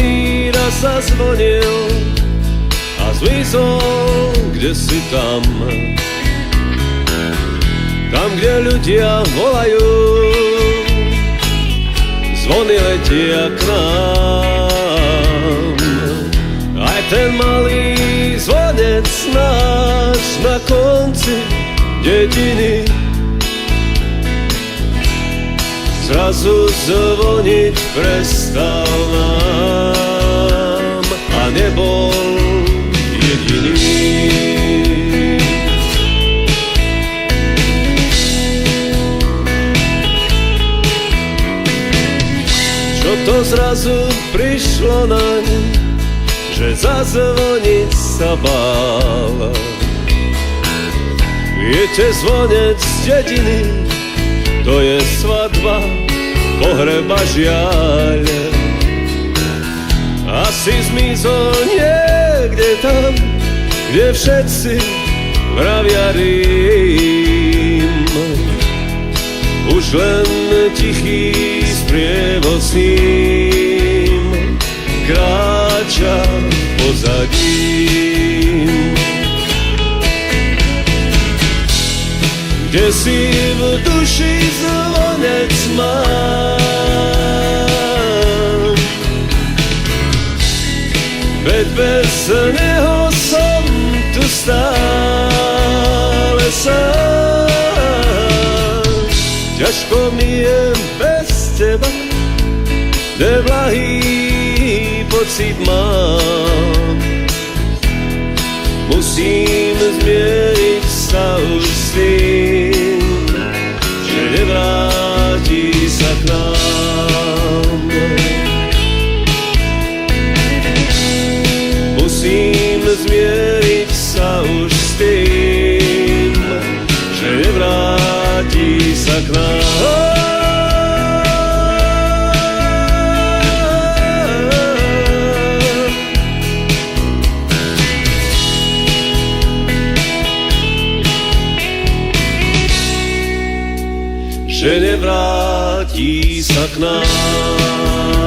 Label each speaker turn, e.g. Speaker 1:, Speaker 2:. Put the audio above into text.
Speaker 1: malý raz zazvonil a zmizol kdesi tam. Tam, kde ľudia volajú, zvony letia k nám. Aj ten malý zvonec náš na konci dediny zrazu zvoniť prestal nám a nebol jediný. Čo to zrazu prišlo naň, že zazvoniť sa bál? Viete, zvonec z dediny, to je svadba, pohreba žiaľ. Asi zmizol niekde tam, kde všetci vravia Rím. Už len tichý sprievoz s ním kráča pozadím. Kde si v duši zvonec mám, veď bez neho som tu stále sám. Ťažko mi je bez teba, neblahý pocit mám. Musím zmieriť sa už s tým, že nevráti sa k nám. Musím zmieriť sa už s tým, že nevráti sa k nám. Že nevráti sa k nám.